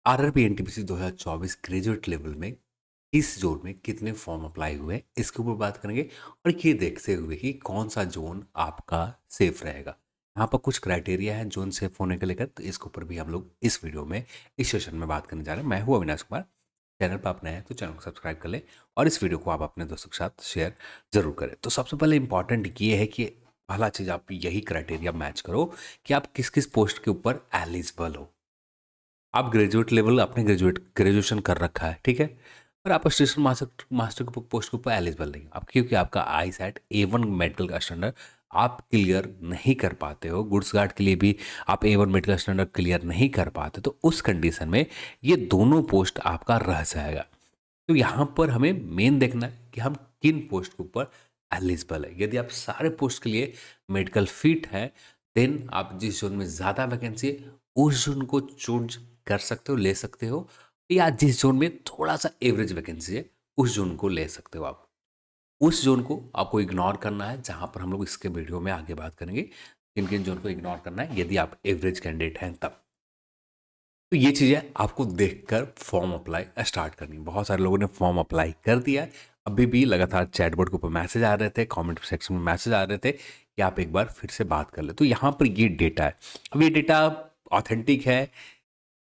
RRB NTPC 2024 graduate level में किस zone में कितने फॉर्म अप्लाई हुए हैं, इसके ऊपर बात करेंगे। और ये देखते हुए कि कौन सा जोन आपका सेफ रहेगा। यहाँ पर कुछ क्राइटेरिया है जोन सेफ होने के लेकर, तो इसके ऊपर भी हम लोग इस वीडियो में इस सेशन में बात करने जा रहे हैं। मैं हूँ अविनाश कुमार। चैनल पर आप नए हैं तो चैनल को सब्सक्राइब कर लें और इस वीडियो को आप अपने दोस्तों के साथ शेयर जरूर करें। तो सबसे पहले इंपॉर्टेंट ये है कि पहला चीज़ आप यही क्राइटेरिया मैच करो कि आप किस किस पोस्ट के ऊपर एलिजिबल हो। आप ग्रेजुएट लेवल आपने ग्रेजुएशन कर रखा है, ठीक है, पर आप असिस्टेंट मास्टर के पोस्ट के ऊपर एलिजिबल नहीं हो आप, क्योंकि आपका आई सेट A1 मेडिकल का स्टैंडर्ड आप क्लियर नहीं कर पाते हो। गुड्स गार्ड के लिए भी आप A1 मेडिकल स्टैंडर्ड क्लियर नहीं कर पाते, तो उस कंडीशन में ये दोनों पोस्ट आपका रह जाएगा। तो यहाँ पर हमें मेन देखना है कि हम किन पोस्ट के ऊपर एलिजिबल है। यदि आप सारे पोस्ट के लिए मेडिकल फिट हैं, देन आप जिस जोन में ज़्यादा वैकेंसी है उस जोन को चूज कर सकते हो, ले सकते हो, या जिस जोन में थोड़ा सा एवरेज वैकेंसी है उस जोन को ले सकते हो। आप उस जोन को आपको इग्नोर करना है, जहाँ पर हम लोग इसके वीडियो में आगे बात करेंगे किन किन जोन को इग्नोर करना है यदि आप एवरेज कैंडिडेट हैं तब। तो ये चीज़ें आपको देखकर फॉर्म अप्लाई स्टार्ट करनी। बहुत सारे लोगों ने फॉर्म अप्लाई कर दिया है, अभी भी लगातार चैटबोर्ड के ऊपर मैसेज आ रहे थे, कमेंट सेक्शन में मैसेज आ रहे थे कि आप एक बार फिर से बात कर ले। तो यहाँ पर ये डेटा है, अब ये डेटा ऑथेंटिक है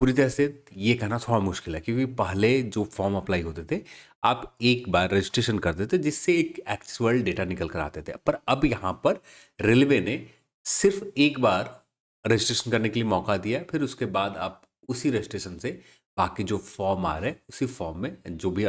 पूरी तरह से ये कहना थोड़ा मुश्किल है, क्योंकि पहले जो फॉर्म अप्लाई होते थे आप एक बार रजिस्ट्रेशन करते थे जिससे एक एक्चुअल डेटा निकल कर आते थे, पर अब यहाँ पर रेलवे ने सिर्फ एक बार रजिस्ट्रेशन करने के लिए मौका दिया है, फिर उसके बाद आप उसी रजिस्ट्रेशन से बाकी जो फॉर्म आ रहे हैं उसी फॉर्म में जो भी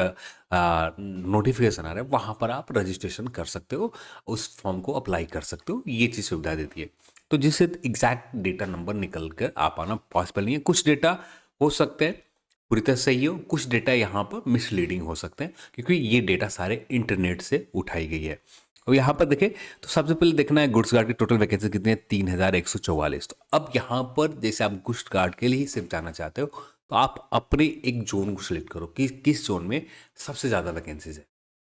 नोटिफिकेशन आ रहा है वहाँ पर आप रजिस्ट्रेशन कर सकते हो, उस फॉर्म को अप्लाई कर सकते हो। ये चीज़ सुविधा देती है, तो जिससे एग्जैक्ट डेटा नंबर निकल कर आ पाना पॉसिबल नहीं है। कुछ डेटा हो सकते हैं पूरी तरह सही हो, कुछ डेटा यहाँ पर मिसलीडिंग हो सकते हैं, क्योंकि ये डेटा सारे इंटरनेट से उठाई गई है। और यहाँ पर देखें तो सबसे पहले देखना है गुड्स गार्ड की टोटल वैकेंसी कितनी है, 3144। तो अब यहाँ पर जैसे आप गुड्स गार्ड के लिए ही सिर्फ जाना चाहते हो तो आप अपने एक जोन को सिलेक्ट करो कि किस जोन में सबसे ज़्यादा वैकेंसीज है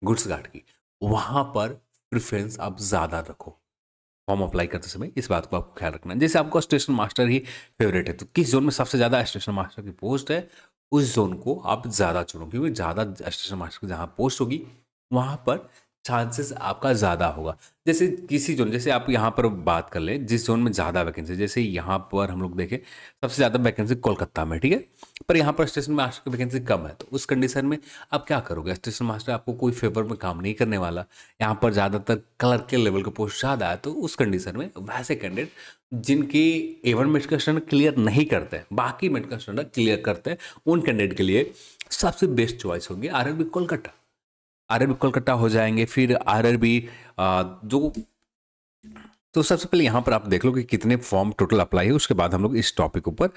गुड्स गार्ड की, वहाँ पर प्रेफरेंस आप ज़्यादा रखो फॉर्म अप्लाई करते समय। इस बात को आपको ख्याल रखना है। जैसे आपको स्टेशन मास्टर ही फेवरेट है तो किस जोन में सबसे ज़्यादा स्टेशन मास्टर की पोस्ट है उस जोन को आप ज़्यादा चुनो, क्योंकि ज़्यादा स्टेशन मास्टर की जहाँ पोस्ट होगी वहाँ पर चांसेस आपका ज़्यादा होगा। जैसे किसी जोन, जैसे आप यहाँ पर बात कर लें जिस जोन में ज़्यादा वैकेंसी, जैसे यहाँ पर हम लोग देखें सबसे ज़्यादा वैकेंसी कोलकाता में, ठीक है, पर यहाँ पर स्टेशन मास्टर की वैकेंसी कम है, तो उस कंडीशन में आप क्या करोगे। स्टेशन मास्टर आपको कोई फेवर में काम नहीं करने वाला, यहाँ पर ज़्यादातर क्लर्क के लेवल का पोस्ट ज़्यादा है, तो उस कंडीशन में वैसे कैंडिडेट जिनकी A1 मेडिकल स्टैंडर्ड क्लियर नहीं करते हैं, बाकी मेडिकल स्टैंडर्ड क्लियर करते हैं, उन कैंडिडेट के लिए सबसे बेस्ट चॉइस होगी आरआरबी कोलकाता। आरआरबी कोलकाता हो जाएंगे, फिर आरआरबी जो, तो सबसे पहले यहाँ पर आप देख लो कि कितने फॉर्म टोटल अप्लाई है, उसके बाद हम लोग इस टॉपिक ऊपर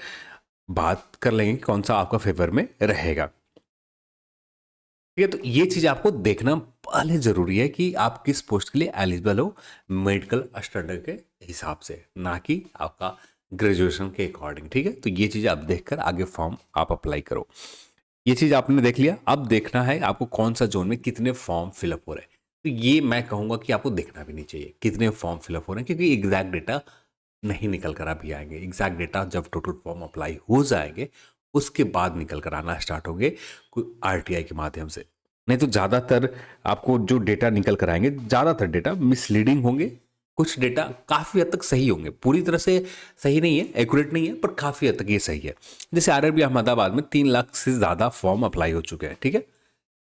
बात कर लेंगे कि कौन सा आपका फेवर में रहेगा। ठीक है, तो ये चीज आपको देखना पहले जरूरी है कि आप किस पोस्ट के लिए एलिजिबल हो मेडिकल स्टैंडर्ड के हिसाब से, ना कि आपका ग्रेजुएशन के अकॉर्डिंग। ठीक है, तो ये चीज आप देखकर आगे फॉर्म आप अप्लाई करो। ये चीज आपने देख लिया, अब देखना है आपको कौन सा जोन में कितने फॉर्म फिलअप हो रहे हैं। तो ये मैं कहूंगा कि आपको देखना भी नहीं चाहिए कितने फॉर्म फिलअप हो रहे हैं, क्योंकि एग्जैक्ट डेटा नहीं निकल कर अभी आएंगे। एग्जैक्ट डेटा जब टोटल फॉर्म अप्लाई हो जाएंगे उसके बाद निकल कर आना स्टार्ट होंगे RTI के माध्यम से। नहीं तो ज़्यादातर आपको जो डेटा निकल कर आएंगे ज़्यादातर डेटा मिसलीडिंग होंगे, कुछ डेटा काफ़ी हद तक सही होंगे, पूरी तरह से सही नहीं है, एक्यूरेट नहीं है, पर काफ़ी हद तक ये सही है। जैसे आरआरबी अहमदाबाद में 3 लाख से ज़्यादा फॉर्म अप्लाई हो चुके हैं, ठीक है,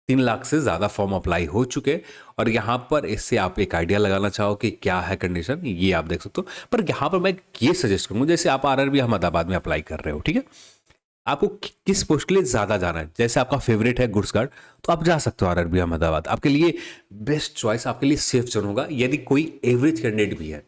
3 लाख से ज़्यादा फॉर्म अप्लाई हो चुके हैं। और यहाँ पर इससे आप एक आइडिया लगाना चाहो कि क्या है कंडीशन, ये आप देख सकते हो। पर यहाँ पर मैं ये सजेस्ट करूँगा, जैसे आप आरआरबी अहमदाबाद में अप्लाई कर रहे हो, ठीक है, आपको किस पोस्ट के लिए ज़्यादा जाना है, जैसे आपका फेवरेट है गुड्स गार्ड तो आप जा सकते हो आरआरबी अहमदाबाद, आपके लिए बेस्ट चॉइस, आपके लिए सेफ जोन होगा। यदि कोई एवरेज कैंडिडेट भी है,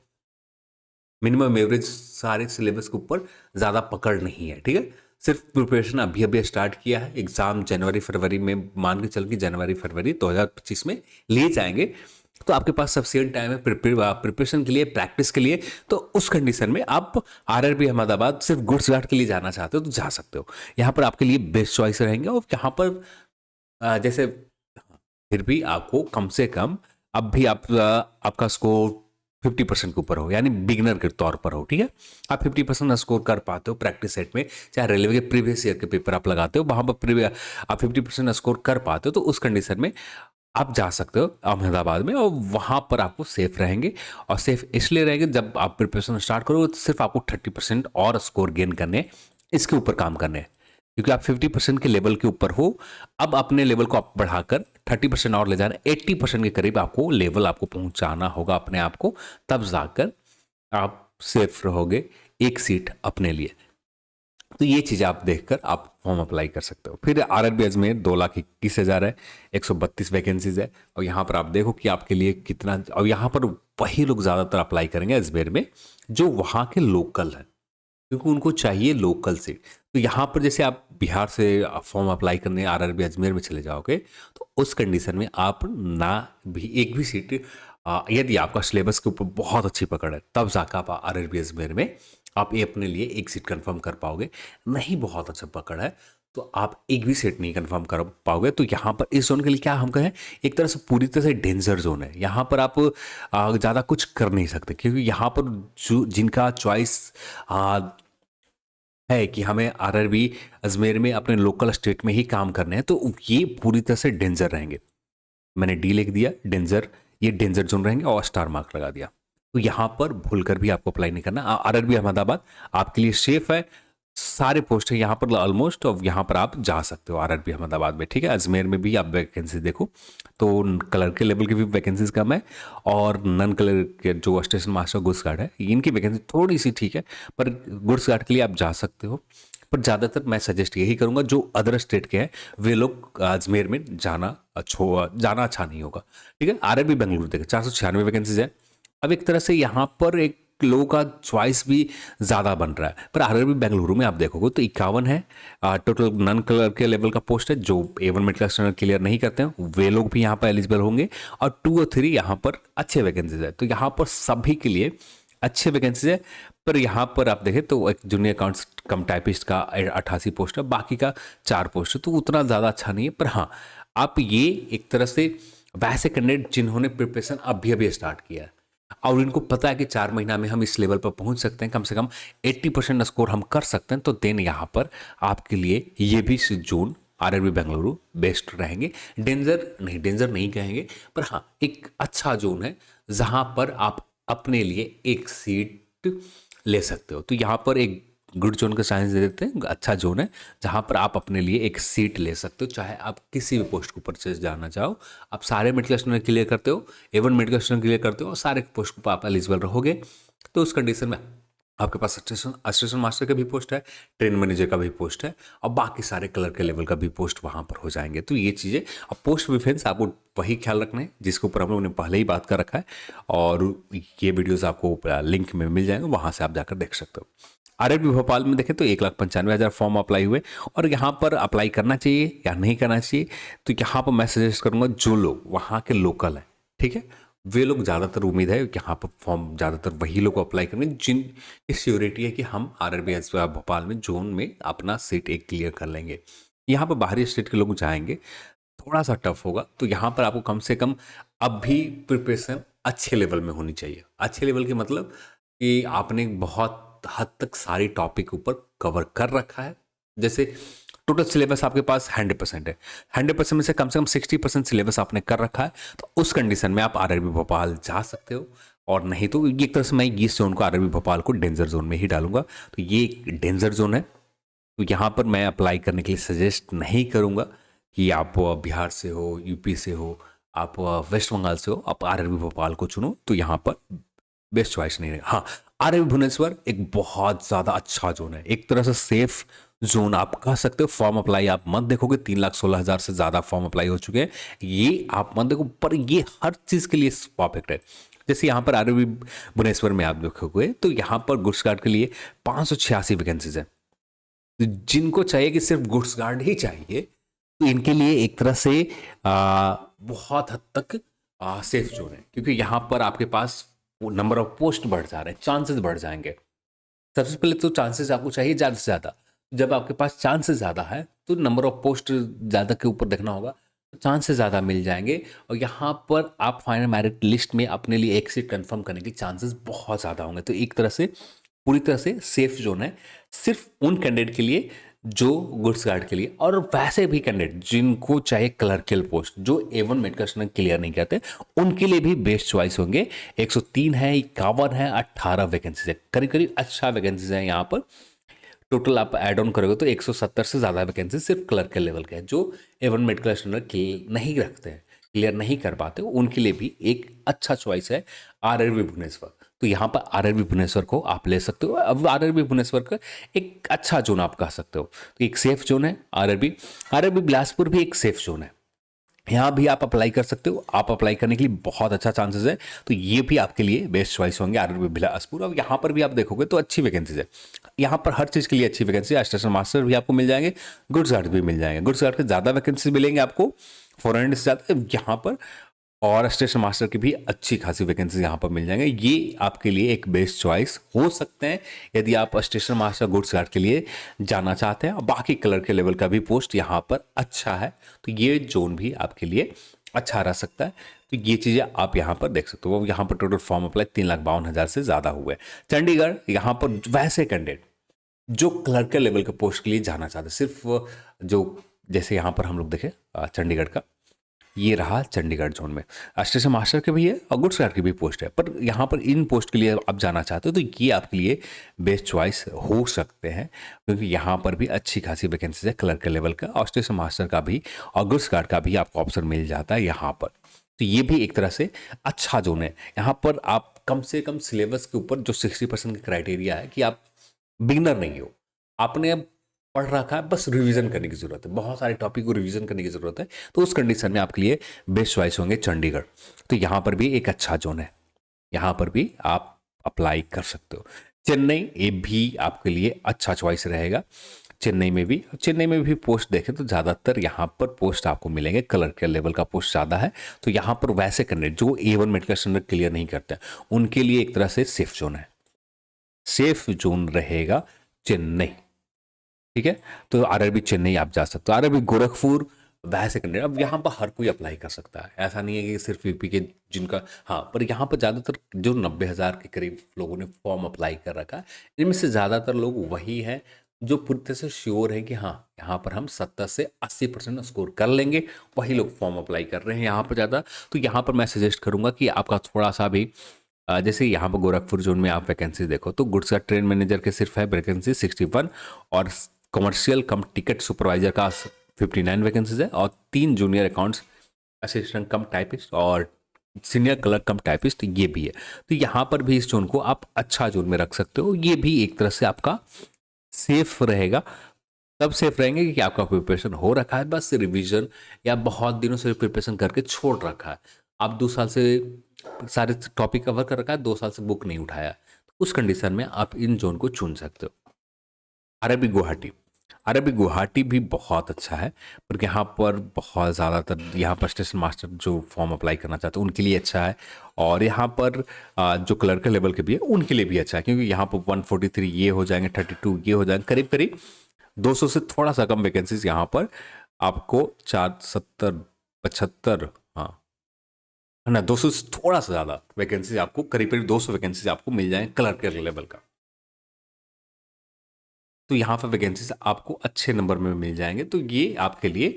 मिनिमम एवरेज सारे सिलेबस के ऊपर ज़्यादा पकड़ नहीं है, ठीक है, सिर्फ प्रिपरेशन अभी अभी स्टार्ट किया है, एग्जाम जनवरी फरवरी में मान के चल के जनवरी फरवरी 2025 में लिए जाएंगे, तो आपके पास सफिशिएंट टाइम है प्रिपरेशन के लिए, प्रैक्टिस के लिए। तो उस कंडीशन में आप आरआरबी अहमदाबाद सिर्फ गुड्स गार्ड के लिए जाना चाहते हो तो जा सकते हो, यहाँ पर आपके लिए बेस्ट चॉइस रहेंगे। और यहाँ पर जैसे फिर भी आपको कम से कम अब भी आपका स्कोर 50% के ऊपर हो, यानी बिगिनर के तौर पर हो, ठीक है। आप 50% स्कोर कर पाते हो प्रैक्टिस सेट में, चाहे रेलवे के प्रीवियस ईयर के पेपर आप लगाते हो, वहां पर आप 50% स्कोर कर पाते हो, तो उस कंडीशन में आप जा सकते हो अहमदाबाद में, और वहां पर आपको सेफ रहेंगे। और सेफ इसलिए रहेंगे, जब आप प्रिपरेशन स्टार्ट करोगे तो सिर्फ आपको 30% और स्कोर गेन करने हैं, इसके ऊपर काम करने हैं, क्योंकि आप 50% के लेवल के ऊपर हो। अब अपने लेवल को आप बढ़ाकर 30% और ले जाना, 80% के करीब आपको लेवल आपको पहुंचाना होगा अपने आप को, तब जाकर आप सेफ रहोगे एक सीट अपने लिए। तो ये चीज़ आप देखकर आप फॉर्म अप्लाई कर सकते हो। फिर आरआरबी अजमेर 2,21,000 है, 132 वैकेंसीज है, और यहाँ पर आप देखो कि आपके लिए कितना, और यहाँ पर वही लोग ज़्यादातर अप्लाई करेंगे अजमेर में जो वहाँ के लोकल हैं, क्योंकि उनको चाहिए लोकल सीट। तो यहाँ पर जैसे आप बिहार से फॉर्म अप्लाई करने आरआरबी अजमेर में चले जाओगे, तो उस कंडीशन में आप ना भी एक भी सीट, यदि आपका सिलेबस के ऊपर बहुत अच्छी पकड़ है, तब जाकर आप आरआरबी अजमेर में आप ये अपने लिए एक सीट कंफर्म कर पाओगे। नहीं बहुत अच्छा पकड़ है तो आप एक भी सीट नहीं कंफर्म कर पाओगे। तो यहाँ पर इस जोन के लिए क्या हम कहें, एक तरह से पूरी तरह से डेंजर जोन है। यहाँ पर आप ज़्यादा कुछ कर नहीं सकते, क्योंकि यहाँ पर जो जिनका चॉइस है कि हमें आरआरबी अजमेर में अपने लोकल स्टेट में ही काम करने हैं, तो ये पूरी तरह से डेंजर रहेंगे। मैंने डी लिख दिया, डेंजर, ये डेंजर जोन रहेंगे, और स्टार मार्क लगा दिया। तो यहाँ पर भूलकर भी आपको अप्लाई नहीं करना। आरआरबी अहमदाबाद आपके लिए सेफ है, सारे पोस्ट है यहाँ पर ऑलमोस्ट, और यहाँ पर आप जा सकते हो आरआरबी अहमदाबाद में, ठीक है। अजमेर में भी आप वैकेंसी देखो तो कलर के लेवल की भी वैकेंसीज कम है, और नन कलर के जो स्टेशन मास्टर गुड्स गार्ड है, इनकी वैकेंसी थोड़ी सी ठीक है, पर गुड्स गार्ड के लिए आप जा सकते हो। पर ज़्यादातर मैं सजेस्ट यही करूंगा, जो अदर स्टेट के हैं वे लोग अजमेर में जाना अच्छा नहीं होगा, ठीक है। आरआरबी बेंगलुरु देखिए 496 वैकेंसीज है। अब एक तरह से यहाँ पर एक लोगों का चॉइस भी ज़्यादा बन रहा है, पर आरआरबी बेंगलुरु में आप देखोगे तो 51 है टोटल नन कलर के लेवल का पोस्ट है। जो A1 मेडिकल स्टैंडर्ड क्लियर नहीं करते हैं वे लोग भी यहाँ पर एलिजिबल होंगे, और 2 और 3 यहाँ पर अच्छे वैकेंसीज है। तो यहाँ पर सभी के लिए अच्छे वैकेंसीज है। पर यहाँ पर आप देखें तो एक जूनियर अकाउंट्स कम टाइपिस्ट का 88 पोस्ट है, बाकी का 4 पोस्ट है, तो उतना ज़्यादा अच्छा नहीं है। पर हाँ, आप ये एक तरह से वैसे कैंडिडेट जिन्होंने प्रिपरेशन अभी अभी स्टार्ट किया है, और इनको पता है कि 4 महीना में हम इस लेवल पर पहुंच सकते हैं, कम से कम 80% स्कोर हम कर सकते हैं, तो देन यहाँ पर आपके लिए ये भी जोन आरआरबी बेंगलुरु बेस्ट रहेंगे। डेंजर नहीं कहेंगे, पर हाँ एक अच्छा जोन है जहाँ पर आप अपने लिए एक सीट ले सकते हो। तो यहाँ पर एक गुड जोन का साइंस दे देते हैं, अच्छा जोन है जहाँ पर आप अपने लिए एक सीट ले सकते हो, चाहे आप किसी भी पोस्ट के ऊपर से जाना चाहो। आप सारे मेडिकल स्टूडेंट क्लियर करते हो, A1 मेडिकल स्टूडेंट क्लियर करते हो, सारे पोस्ट पर आप एलिजिबल रहोगे। तो उस कंडीशन में आपके पास असिस्टेंट मास्टर का भी पोस्ट है, ट्रेन मैनेजर का भी पोस्ट है, और बाकी सारे कलर के लेवल का भी पोस्ट वहाँ पर हो जाएंगे। तो ये चीज़ें, अब पोस्ट प्रेफरेंस आपको वही ख्याल रखना है जिसके ऊपर हम लोगों ने पहले ही बात कर रखा है, और ये वीडियोज़ आपको लिंक में मिल जाएंगे, वहाँ से आप जाकर देख सकते हो। आरआरबी भोपाल में देखें तो 1,95,000 फॉर्म अप्लाई हुए, और यहाँ पर अप्लाई करना चाहिए या नहीं करना चाहिए, तो यहाँ पर मैं सजेस्ट करूँगा जो लोग वहाँ के लोकल हैं, ठीक है, वे लोग ज़्यादातर उम्मीद है कि यहाँ पर फॉर्म ज़्यादातर वही लोग अप्लाई करेंगे जिन की श्योरिटी है कि हम आरआरबी भोपाल में जोन में अपना सीट एक क्लियर कर लेंगे। यहाँ पर बाहरी स्टेट के लोग जाएंगे, थोड़ा सा टफ होगा। तो यहाँ पर आपको कम से कम अब भी प्रिपरेशन अच्छे लेवल में होनी चाहिए। अच्छे लेवल के मतलब कि आपने बहुत हद तक सारी टॉपिक ऊपर कवर कर रखा है। जैसे टोटल सिलेबस आपके पास 100% है, 100% में से कम 60% सिलेबस आपने कर रखा है, तो उस कंडीशन में आप आरआरबी भोपाल जा सकते हो। और नहीं तो एक तरह से मैं इस जोन को आरआरबी भोपाल को डेंजर जोन में ही डालूंगा। तो ये एक डेंजर जोन है, तो यहाँ पर मैं अप्लाई करने के लिए सजेस्ट नहीं करूँगा कि आप बिहार से हो, यूपी से हो, आप वेस्ट बंगाल से हो, आप आरआरबी भोपाल को चुनो, तो यहाँ पर बेस्ट चॉइस नहीं है। हाँ, आरआरबी भुवनेश्वर एक बहुत ज़्यादा अच्छा जोन है, एक तरह से सेफ जोन आप कह सकते हो। फॉर्म अप्लाई आप मत देखोगे, 3,16,000 से ज़्यादा फॉर्म अप्लाई हो चुके हैं, ये आप मत देखो, पर ये हर चीज़ के लिए परफेक्ट है। जैसे यहाँ पर आरआरबी भुवनेश्वर में आप देखोगे तो यहाँ पर गुड्स गार्ड के लिए 586 वैकेंसीज है। तो जिनको चाहिए कि सिर्फ गुड्स गार्ड ही चाहिए, तो इनके लिए एक तरह से बहुत हद तक सेफ जोन है, क्योंकि यहाँ पर आपके पास नंबर ऑफ पोस्ट बढ़ जा रहे हैं, चांसेस बढ़ जाएंगे। सबसे पहले तो चांसेस आपको चाहिए ज़्यादा से ज़्यादा। जब आपके पास चांसेस ज़्यादा है तो नंबर ऑफ पोस्ट ज़्यादा के ऊपर देखना होगा, चांसेस ज़्यादा मिल जाएंगे और यहाँ पर आप फाइनल मेरिट लिस्ट में अपने लिए एक सीट कंफर्म करने के चांसेस बहुत ज़्यादा होंगे। तो एक तरह से पूरी तरह से सेफ जोन है सिर्फ उन कैंडिडेट के लिए जो गुड्स गार्ड के लिए, और वैसे भी कैंडिडेट जिनको चाहे क्लर्कियल पोस्ट जो A1 मेडिकल क्लियर नहीं करते उनके लिए भी बेस्ट चॉइस होंगे। 103 है, 51 है, 18 वैकेंसीज है, करीब करीब अच्छा वैकेंसीज है यहाँ पर। टोटल आप ऐड ऑन करोगे तो 170 से ज़्यादा वैकेंसी सिर्फ क्लर्क के लेवल के हैं। जो A1 मेडिकल स्टैंडर्ड क्लियर नहीं रखते हैं, क्लियर नहीं कर पाते, उनके लिए भी एक अच्छा चॉइस है RRB भुवनेश्वर। तो यहाँ पर RRB भुवनेश्वर को आप ले सकते हो। अब RRB भुवनेश्वर का एक अच्छा जोन आप कह सकते हो, तो एक सेफ जोन है RRB बिलासपुर भी एक सेफ जोन है। यहाँ भी आप अप्लाई कर सकते हो। आप अप्लाई करने के लिए बहुत अच्छा चांसेस है, तो ये भी आपके लिए बेस्ट चॉइस होंगे RRB बिलासपुर। और यहाँ पर भी आप देखोगे तो अच्छी वैकेंसीज है, यहाँ पर हर चीज़ के लिए अच्छी वैकेंसी है। स्टेशन मास्टर भी आपको मिल जाएंगे, गुड्स गार्ड भी मिल जाएंगे। गुड्स गार्ड के ज़्यादा वैकेंसी मिलेंगे आपको 400 से ज़्यादा यहाँ पर, और स्टेशन मास्टर की भी अच्छी खासी वैकेंसी यहाँ पर मिल जाएंगे। ये आपके लिए एक बेस्ट चॉइस हो सकते हैं यदि आप स्टेशन मास्टर गुड्स गार्ड के लिए जाना चाहते हैं। और बाकी कलर के लेवल का भी पोस्ट यहाँ पर अच्छा है, तो ये जोन भी आपके लिए अच्छा रह सकता है। तो ये चीज़ें आप यहाँ पर देख सकते हो। यहाँ पर टोटल फॉर्म अप्लाई 3,52,000 से ज़्यादा हुए। चंडीगढ़, यहाँ पर वैसे कैंडिडेट जो क्लर्क लेवल के पोस्ट के लिए जाना चाहते हैं, सिर्फ जो जैसे यहाँ पर हम लोग देखें चंडीगढ़ का, ये रहा चंडीगढ़ जोन में स्टेशन मास्टर के भी है और गुड्स गार्ड की भी पोस्ट है। पर यहाँ पर इन पोस्ट के लिए आप जाना चाहते हो तो ये आपके लिए बेस्ट चॉइस हो सकते हैं, क्योंकि यहाँ पर भी अच्छी खासी वैकेंसीज है क्लर्क के लेवल का, और स्टेशन मास्टर का भी और गुड्स गार्ड का भी आपको ऑप्शन मिल जाता है यहाँ पर। तो ये भी एक तरह से अच्छा जोन है। यहाँ पर आप कम से कम सिलेबस के ऊपर जो 60% का क्राइटेरिया है कि आप बिगनर नहीं हो, आपने अब पढ़ रखा है, बस रिवीजन करने की ज़रूरत है, बहुत सारे टॉपिक को रिवीजन करने की ज़रूरत है, तो उस कंडीशन में आपके लिए बेस्ट चॉइस होंगे चंडीगढ़। तो यहाँ पर भी एक अच्छा जोन है, यहाँ पर भी आप अप्लाई कर सकते हो। चेन्नई, ये भी आपके लिए अच्छा चॉइस रहेगा। चेन्नई में भी पोस्ट देखें तो ज़्यादातर यहाँ पर पोस्ट आपको मिलेंगे, कलर के लेवल का पोस्ट ज़्यादा है। तो यहाँ पर वैसे कैंडिडेट जो A1 मेडिकल स्टैंडर्ड क्लियर नहीं करते उनके लिए एक तरह से सेफ जोन है, सेफ जोन रहेगा चेन्नई। ठीक है, तो RRB चेन्नई आप जा सकते हो। RRB गोरखपुर वैसे कैंडिडेट, अब यहाँ पर हर कोई अप्लाई कर सकता है, ऐसा नहीं है कि सिर्फ यूपी के जिनका, हाँ, पर यहाँ पर ज़्यादातर जो 90,000 के करीब लोगों ने फॉर्म अप्लाई कर रखा है, इनमें से ज़्यादातर लोग वही हैं जो पूरी तरह से श्योर है कि हाँ यहाँ पर हम 70 से 80% स्कोर कर लेंगे, वही लोग फॉर्म अप्लाई कर रहे हैं यहाँ पर ज़्यादा। तो यहाँ पर मैं सजेस्ट करूँगा कि आपका थोड़ा सा भी जैसे यहाँ पर गोरखपुर जोन में आप वैकेंसी देखो तो गुड्स का ट्रेन मैनेजर के सिर्फ है वैकेंसी 61, और कमर्शियल कम टिकट सुपरवाइजर का 59 वैकेंसीज है, और 3 जूनियर अकाउंट्स असिस्टेंट कम टाइपिस्ट और सीनियर क्लर्क कम टाइपिस्ट ये भी है। तो यहाँ पर भी इस जोन को आप अच्छा जोन में रख सकते हो। ये भी एक तरह से आपका सेफ रहेगा। तब सेफ रहेंगे कि आपका प्रिपरेशन हो रखा है, बस रिवीजन या बहुत दिनों से प्रिपरेशन करके छोड़ रखा है, आप 2 साल से सारे टॉपिक कवर कर रखा है, 2 साल से बुक नहीं उठाया, तो उस कंडीशन में आप इन जोन को चुन सकते हो। RRB गुवाहाटी भी बहुत अच्छा है, पर यहाँ पर बहुत ज़्यादातर यहाँ पर स्टेशन मास्टर जो फॉर्म अप्लाई करना चाहते हैं उनके लिए अच्छा है, और यहाँ पर जो क्लर्क लेवल के भी है उनके लिए भी अच्छा है, क्योंकि यहाँ पर 143 ये हो जाएंगे, 32 ये हो जाएंगे, करीब करीब 200 से थोड़ा सा कम वैकेंसीज यहाँ पर आपको 470 75, हाँ है ना, 200 से थोड़ा सा ज़्यादा वैकेंसीज आपको, करीब करीब 200 वैकेंसीज आपको मिल जाएंगे क्लर्क लेवल का। तो यहाँ पर वैकेंसीज आपको अच्छे नंबर में मिल जाएंगे, तो ये आपके लिए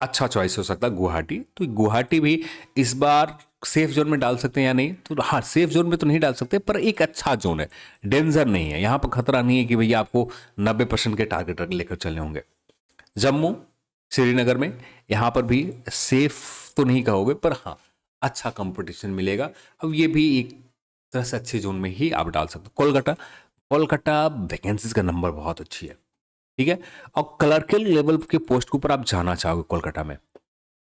अच्छा चॉइस हो सकता है गुवाहाटी। तो गुवाहाटी भी इस बार सेफ जोन में डाल सकते हैं या नहीं, तो हाँ सेफ जोन में तो नहीं डाल सकते, पर एक अच्छा जोन है, डेंजर नहीं है, यहाँ पर खतरा नहीं है कि भैया आपको 90% के टारगेट लेकर चलने होंगे। जम्मू श्रीनगर में यहाँ पर भी सेफ तो नहीं कहोगे, पर हाँ अच्छा कंपटीशन मिलेगा। अब ये भी एक तरह से अच्छे जोन में ही आप डाल सकते हो। कोलकाता वैकेंसीज का नंबर बहुत अच्छी है, ठीक है, और क्लर्कल लेवल के पोस्ट के ऊपर आप जाना चाहोगे कोलकाता में,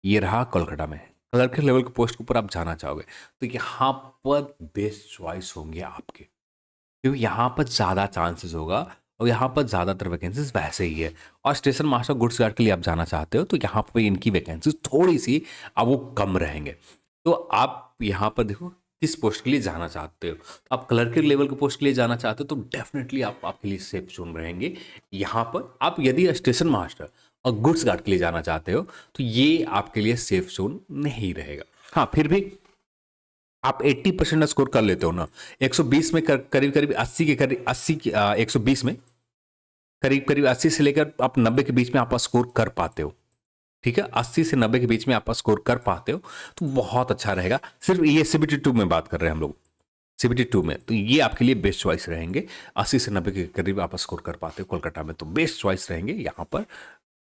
ये रहा कोलकाता में क्लर्कल लेवल के पोस्ट के ऊपर आप जाना चाहोगे, तो यहाँ पर बेस्ट चॉइस होंगे आपके, क्योंकि यहाँ पर ज़्यादा चांसेस होगा और यहाँ पर ज़्यादातर वैकेंसीज वैसे ही है। और स्टेशन मास्टर गुड्स गार्ड के लिए आप जाना चाहते हो तो यहाँ पर इनकी वैकेंसीज थोड़ी सी अब वो कम रहेंगे। तो आप यहाँ पर देखो किस पोस्ट के लिए जाना चाहते हो, तो आप क्लर्क लेवल के पोस्ट के लिए जाना चाहते हो तो डेफिनेटली आप आपके लिए सेफ जोन रहेंगे। यहाँ पर आप यदि स्टेशन मास्टर और गुड्स गार्ड के लिए जाना चाहते हो तो ये आपके लिए सेफ जोन नहीं रहेगा। हाँ, फिर भी आप 80% स्कोर कर लेते हो ना, 120 में करीब करीब 80 के करीब 80 की 120 में करीब करीब 80 से लेकर आप 90 के बीच में आप स्कोर कर पाते हो। ठीक है, 80 से 90 के बीच में आप स्कोर कर पाते हो तो बहुत अच्छा रहेगा। सिर्फ ये सीबीटी 2 में बात कर रहे हैं हम लोग, सीबीटी 2 में, तो ये आपके लिए बेस्ट चॉइस रहेंगे। 80 से 90 के करीब आप स्कोर कर पाते हो कोलकाता में, तो बेस्ट चॉइस रहेंगे यहाँ पर।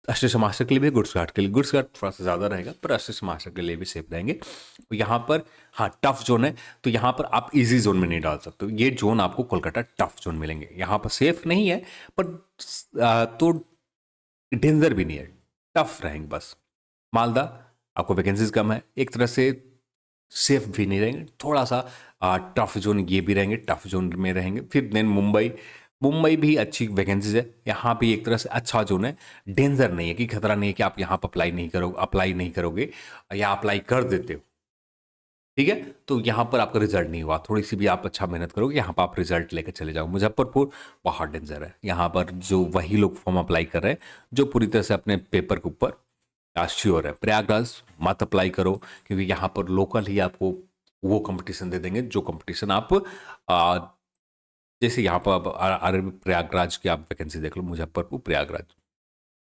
असिस्टेंट मास्टर के लिए भी, गुड्स गार्ड के लिए, गुड्स गार्ड थोड़ा सा ज़्यादा रहेगा पर असिस्टेंट मास्टर के लिए भी सेफ रहेंगे। तो यहाँ पर हाँ टफ जोन है, तो यहाँ पर आप इजी जोन में नहीं डाल सकते हो, ये जोन आपको कोलकाता टफ जोन मिलेंगे। यहाँ पर सेफ नहीं है पर तो डेंजर भी नहीं है, टफ रहेंगे बस। मालदा आपको वैकेंसीज कम है, एक तरह से सेफ भी नहीं रहेंगे, थोड़ा सा टफ जोन ये भी रहेंगे, टफ जोन में रहेंगे। फिर देन मुंबई, मुंबई भी अच्छी वैकेंसीज है, यहाँ भी एक तरह से अच्छा जोन है, डेंजर नहीं है कि खतरा नहीं है कि आप यहाँ पर अप्लाई नहीं करोगे या अप्लाई कर देते हो। ठीक है, तो यहाँ पर आपका रिजल्ट नहीं हुआ, थोड़ी सी भी आप अच्छा मेहनत करोगे यहाँ पर आप रिजल्ट लेकर चले जाओ। मुजफ्फरपुर बहुत डेंजर है, यहाँ पर जो वही लोग फॉर्म अप्लाई कर रहे हैं जो पूरी तरह से अपने पेपर के ऊपर श्योर है। प्रयागराज मत अप्लाई करो क्योंकि यहाँ पर लोकल ही आपको वो कंपटीशन दे देंगे जो कंपटीशन आप जैसे यहाँ पर आरआरबी प्रयागराज की आप वैकेंसी देख लो, मुजफ्फरपुर प्रयागराज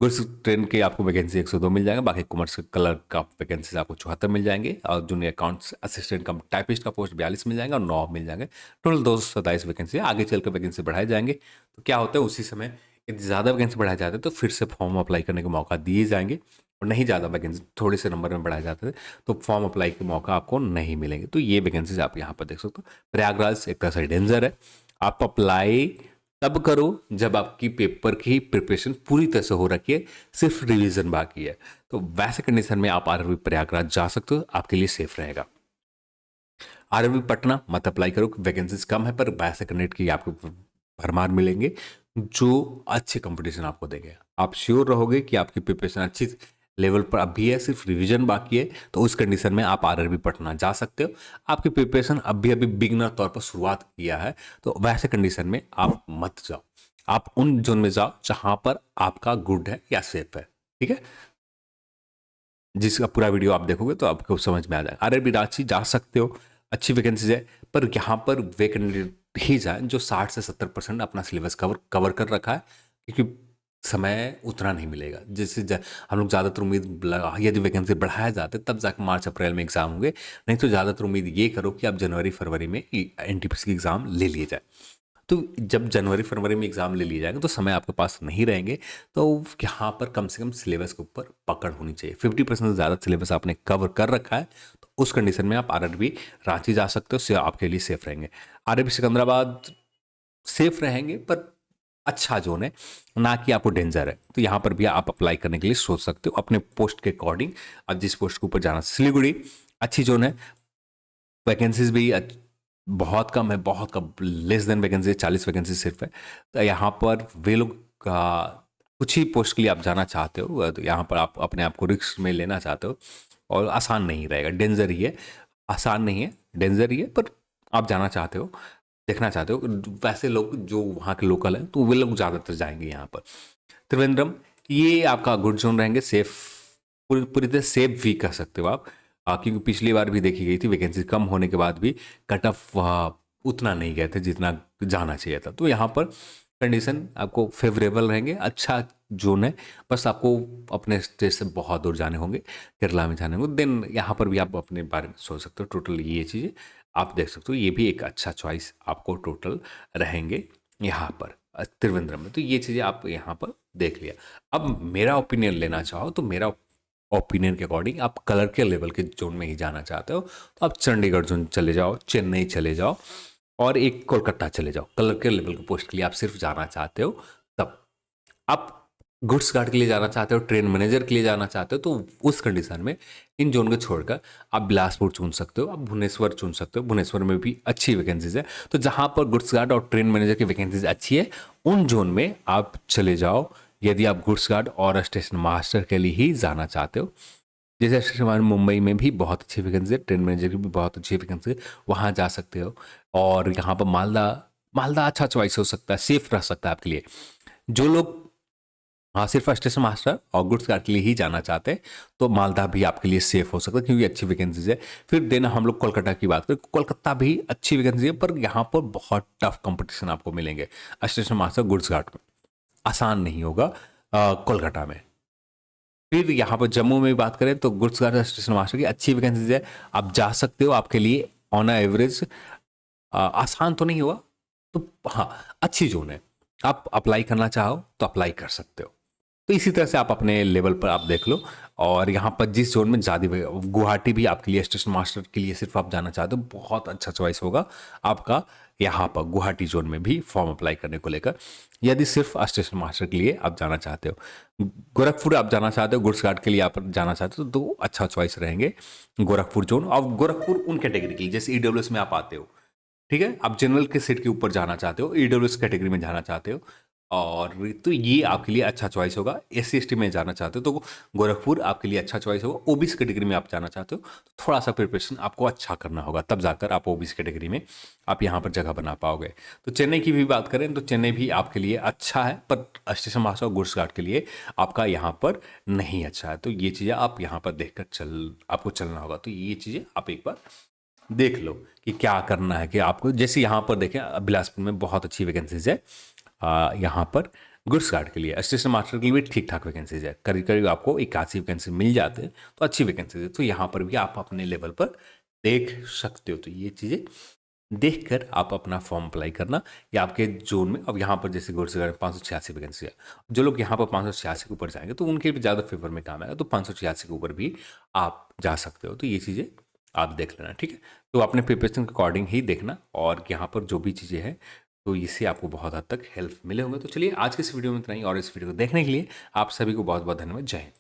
गुड्स ट्रेन के आपको वैकेंसी 102 मिल जाएगा, बाकी कॉमर्स कलर का वैकेंसी आपको 74 मिल जाएंगे, और जूनियर अकाउंट्स असिस्टेंट कम टाइपिस्ट का पोस्ट 42 मिल जाएगा और 9 मिल जाएंगे। टोटल 227 वैकेंसी है। आगे चलकर वैकेंसी बढ़ाए जाएंगे तो क्या होता है उसी समय यदि ज़्यादा वैकेंसी बढ़ाए जाते हैं तो फिर से फॉर्म अप्लाई करने का मौका दिए जाएंगे, और नहीं ज़्यादा वैकेंसी थोड़े से नंबर में बढ़ाए जाते थे तो फॉर्म अप्लाई के मौका आपको नहीं मिलेंगे। तो ये वैकेंसीज आप यहाँ पर देख सकते हो। प्रयागराज एक तरह से डेंजर है, आप अप्लाई तब करो जब आपकी पेपर की प्रिपरेशन पूरी तरह से हो रखी है, सिर्फ रिवीजन बाकी है। तो वैसे कंडीशन में आप आरआरबी प्रयागराज जा सकते हो, आपके लिए सेफ रहेगा। आरआरबी पटना मत अप्लाई करो, वैकेंसीज कम है पर वैसे कैंडिडेट की आपको भरमार मिलेंगे जो अच्छे कंपटीशन आपको देंगे। आप श्योर रहोगे कि आपकी प्रिपरेशन अच्छी लेवल पर अभी है, सिर्फ रिवीजन बाकी है, तो उस कंडीशन में आप आरआरबी पटना जा सकते हो। आपकी प्रिपरेशन अभी अभी बिगनर तौर पर शुरुआत किया है तो वैसे कंडीशन में आप मत जाओ, आप उन जोन में जाओ जहां पर आपका गुड है या सेफ है। ठीक है, जिसका पूरा वीडियो आप देखोगे तो आपको समझ में आ जाएगा। आरआरबी रांची जा सकते हो, अच्छी वैकेंसीज है, पर यहाँ पर वे कैंडिडेट ही जाए जो 60 से 70% अपना सिलेबस कवर कर रखा है, क्योंकि समय उतना नहीं मिलेगा। हम लोग ज़्यादातर उम्मीद लगा यदि वैकेंसी बढ़ाया जाते तब जाकर मार्च अप्रैल में एग्जाम होंगे, नहीं तो ज़्यादातर उम्मीद ये करो कि आप जनवरी फरवरी में एनटीपीसी की एग्ज़ाम ले लिए जाए। तो जब जनवरी फरवरी में एग्जाम ले लिए जाएंगे तो समय आपके पास नहीं रहेंगे, तो यहाँ पर कम से कम सिलेबस के ऊपर पकड़ होनी चाहिए। 50% से ज़्यादा सिलेबस आपने कवर कर रखा है तो उस कंडीशन में आप आरआरबी रांची जा सकते हो, आपके लिए सेफ रहेंगे। आरआरबी सिकंदराबाद सेफ रहेंगे पर अच्छा जोन है, ना कि आपको डेंजर है, तो यहाँ पर भी आप अप्लाई करने के लिए सोच सकते हो अपने पोस्ट के अकॉर्डिंग। अब जिस पोस्ट के ऊपर जाना, सिलीगुड़ी अच्छी जोन है, वैकेंसीज भी बहुत कम है, बहुत कम, लेस देन वैकेंसी, 40 वैकेंसी सिर्फ है। तो यहाँ पर वे लोग कुछ ही पोस्ट के लिए आप जाना चाहते हो, तो यहाँ पर आप अपने आप को रिस्क में लेना चाहते हो, और आसान नहीं रहेगा, डेंजर ही है, आसान नहीं है, डेंजर ही है, पर आप जाना चाहते हो, देखना चाहते हो। वैसे लोग जो वहाँ के लोकल हैं तो वे लोग ज़्यादातर जाएंगे यहाँ पर। त्रिवेंद्रम ये आपका गुड जोन रहेंगे, सेफ, पूरी तरह सेफ भी कह सकते हो आप, क्योंकि पिछली बार भी देखी गई थी वैकेंसी कम होने के बाद भी कट ऑफ उतना नहीं गए थे जितना जाना चाहिए था। तो यहाँ पर कंडीशन आपको फेवरेबल रहेंगे, अच्छा जोन है, बस आपको अपने स्टेट से बहुत दूर जाने होंगे, केरला में जाने होंगे, देन यहाँ पर भी आप अपने बारे में सोच सकते हो। टोटल ये चीज़ें आप देख सकते हो, ये भी एक अच्छा चॉइस आपको टोटल रहेंगे यहाँ पर त्रिवेंद्रम में। तो ये चीज़ें आप यहाँ पर देख लिया। अब मेरा ओपिनियन लेना चाहो तो मेरा ओपिनियन के अकॉर्डिंग आप कलर के लेवल के जोन में ही जाना चाहते हो तो आप चंडीगढ़ जोन चले जाओ, चेन्नई चले जाओ, और एक कोलकाता चले जाओ। कलर के लेवल के पोस्ट के लिए आप सिर्फ जाना चाहते हो तब। आप गुड्स गार्ड के लिए जाना चाहते हो, ट्रेन मैनेजर के लिए जाना चाहते हो, तो उस कंडीशन में इन जोन को छोड़कर आप बिलासपुर चुन सकते हो, आप भुवनेश्वर चुन सकते हो। भुवनेश्वर में भी अच्छी वैकेंसीज है, तो जहाँ पर गुड्स गार्ड और ट्रेन मैनेजर की वैकेंसीज अच्छी है उन जोन में आप चले जाओ, यदि आप गुड्स गार्ड और स्टेशन मास्टर के लिए ही जाना चाहते हो। जैसे स्टेशन मुंबई में भी बहुत अच्छी वैकेंसी है, ट्रेन मैनेजर की भी बहुत अच्छी वैकेंसी है, वहाँ जा सकते हो। और यहाँ पर मालदा, मालदा अच्छा चॉइस हो सकता है, सेफ रह सकता है आपके लिए। जो लोग हाँ, सिर्फ स्टेशन मास्टर और गुड्स गार्ड के लिए ही जाना चाहते हैं तो मालदा भी आपके लिए सेफ हो सकता है क्योंकि अच्छी वैकेंसीज है। फिर देन हम लोग कोलकाता की बात करें, कोलकाता भी अच्छी वैकेंसी है पर यहाँ पर बहुत टफ कंपटीशन आपको मिलेंगे स्टेशन मास्टर गुड्स गार्ड में, आसान नहीं होगा कोलकाता में। फिर यहाँ पर जम्मू में बात करें तो गुड्स गार्ड स्टेशन मास्टर की अच्छी वैकेंसीज है, आप जा सकते हो, आपके लिए ऑन एवरेज आसान तो नहीं हुआ तो हाँ अच्छी जोन है, आप अप्लाई करना चाहो तो अप्लाई कर सकते हो। तो इसी तरह से आप अपने लेवल पर आप देख लो। और यहाँ पर जिस जोन में ज़्यादा गुवाहाटी भी आपके लिए स्टेशन मास्टर के लिए सिर्फ आप जाना चाहते हो बहुत अच्छा चॉइस होगा आपका यहाँ पर गुवाहाटी जोन में भी फॉर्म अप्लाई करने को लेकर, यदि सिर्फ स्टेशन मास्टर के लिए आप जाना चाहते हो। गोरखपुर आप जाना चाहते हो गुड्स गार्ड के लिए आप जाना चाहते हो तो दो अच्छा चॉइस रहेंगे गोरखपुर जोन। और गोरखपुर उन कैटेगरी के लिए जैसे ईडब्ल्यूएस में आप आते हो, ठीक है, आप जनरल के सीट के ऊपर जाना चाहते हो, ईडब्ल्यूएस कैटेगरी में जाना चाहते हो और तो ये आपके लिए अच्छा चॉइस होगा। SC ST में जाना चाहते हो तो गोरखपुर आपके लिए अच्छा चॉइस होगा। ओबीसी कैटेगरी में आप जाना चाहते हो तो थोड़ा सा प्रिपरेशन आपको अच्छा करना होगा, तब जाकर आप ओबीसी कैटेगरी में आप यहाँ पर जगह बना पाओगे। तो चेन्नई की भी बात करें तो चेन्नई भी आपके लिए अच्छा है पर स्टेशन मास्टर और गुड्स गार्ड के लिए आपका यहाँ पर नहीं अच्छा है। तो ये चीज़ें आप यहाँ पर देख कर आपको चलना होगा। तो ये चीज़ें आप एक बार देख लो कि क्या करना है कि आपको। जैसे यहाँ पर देखें बिलासपुर में बहुत अच्छी वैकेंसीज है यहाँ पर गुड्स गार्ड के लिए, असिस्टेंट मास्टर के लिए भी ठीक ठाक वैकेंसीज है, करीब करीब आपको 81 वैकेंसी मिल जाते हैं तो अच्छी वैकेंसीज है। तो यहाँ पर भी आप अपने लेवल पर देख सकते हो। तो ये चीज़ें देख कर आप अपना फॉर्म अप्लाई करना या आपके जोन में। अब यहाँ पर जैसे गुड्स गार्ड 586 वैकेंसी है, जो लोग यहाँ पर 586 के ऊपर जाएंगे तो उनके भी ज़्यादा फेवर में काम आएगा, तो 586 के ऊपर भी आप जा सकते हो। तो ये चीज़ें आप देख लेना, ठीक है। तो अपने प्रिपरेशन के अकॉर्डिंग ही देखना और यहाँ पर जो भी चीज़ें हैं तो इससे आपको बहुत हद तक हेल्प मिले होंगे। तो चलिए आज के इस वीडियो में इतना ही और इस वीडियो को देखने के लिए आप सभी को बहुत बहुत धन्यवाद। जय हिंद।